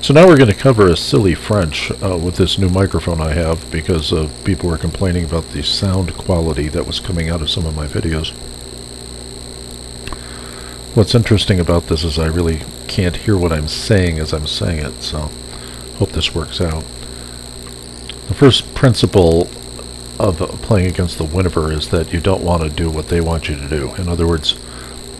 So now we're going to cover a silly French with this new microphone I have, because people were complaining about the sound quality that was coming out of some of my videos. What's interesting about this is I really can't hear what I'm saying as I'm saying it, so hope this works out. The first principle of playing against the Winiver is that you don't want to do what they want you to do. In other words,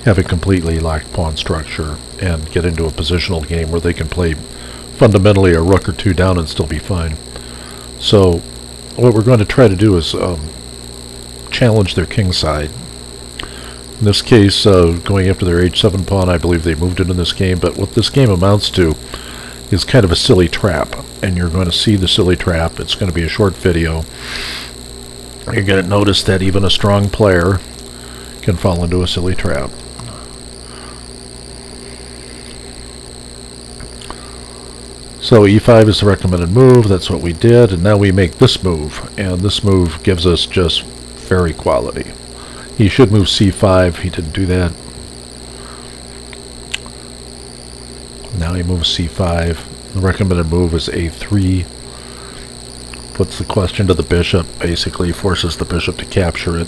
have a completely locked pawn structure and get into a positional game where they can play fundamentally a rook or two down and still be fine. So what we're going to try to do is challenge their king side. In this case, going after their h7 pawn, I believe they moved it in this game, but what this game amounts to is kind of a silly trap, and you're going to see the silly trap. It's going to be a short video. You're going to notice that even a strong player can fall into a silly trap. So e5 is the recommended move. That's what we did, and now we make this move, and this move gives us just fairy quality. He should move c5. He didn't do that. Now he moves c5. The recommended move is a3. Puts the question to the bishop, basically forces the bishop to capture it.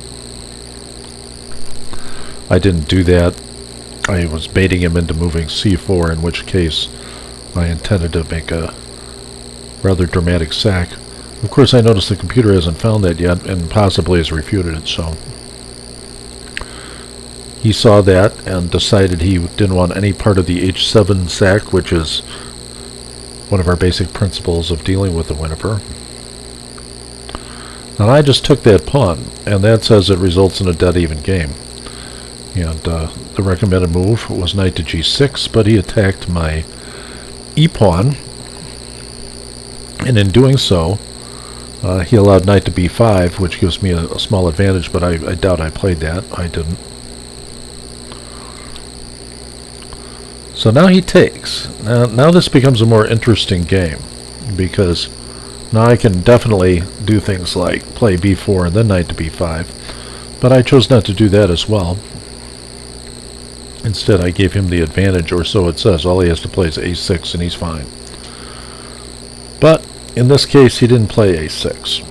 I didn't do that. I was baiting him into moving c4, in which case I intended to make a rather dramatic sack. Of course, I noticed the computer hasn't found that yet, and possibly has refuted it, so he saw that and decided he didn't want any part of the h7 sack, which is one of our basic principles of dealing with the Winiver. And I just took that pawn, and that says it results in a dead-even game. And the recommended move was knight to g6, but he attacked my e-pawn, and in doing so, he allowed knight to b5, which gives me a small advantage, but I doubt I played that. I didn't. So now he takes. Now this becomes a more interesting game, because now I can definitely do things like play b4 and then knight to b5, but I chose not to do that as well. Instead, I gave him the advantage, or so it says. All he has to play is a6, and he's fine. But in this case, he didn't play a6.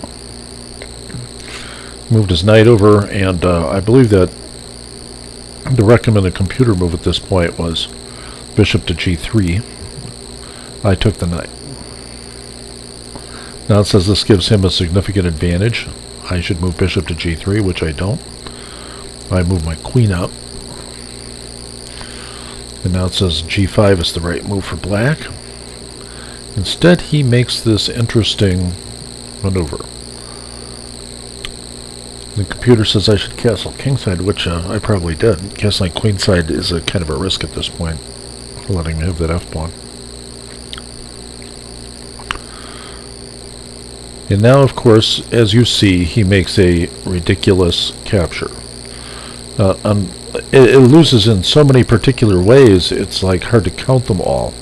Moved his knight over, and I believe that the recommended computer move at this point was bishop to g3. I took the knight. Now it says this gives him a significant advantage. I should move bishop to g3, which I don't. I move my queen up. And now it says g5 is the right move for black. Instead, he makes this interesting maneuver. The computer says I should castle kingside, which I probably did. Castling queenside is a kind of a risk at this point, letting me have that f-pawn. And now, of course, as you see, he makes a ridiculous capture. It loses in so many particular ways, it's like hard to count them all.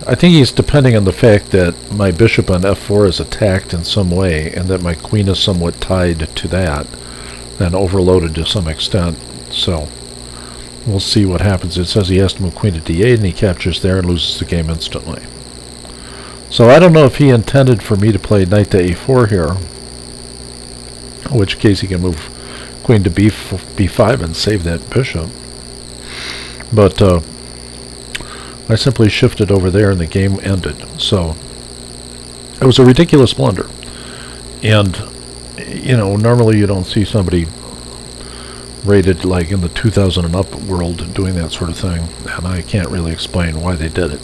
I think he's depending on the fact that my bishop on f4 is attacked in some way, and that my queen is somewhat tied to that, and overloaded to some extent. So we'll see what happens. It says he has to move queen to d8, and he captures there and loses the game instantly. So I don't know if he intended for me to play knight to a4 here, in which case he can move queen to b5 and save that bishop. But I simply shifted over there and the game ended. So it was a ridiculous blunder. And, you know, normally you don't see somebody rated like in the 2000 and up world doing that sort of thing, and I can't really explain why they did it.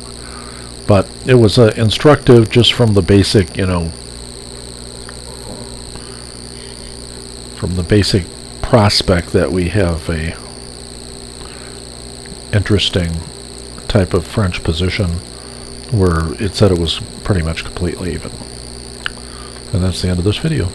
But it was instructive just from the basic, you know, from the basic prospect that we have a interesting type of French position where it said it was pretty much completely even. And that's the end of this video.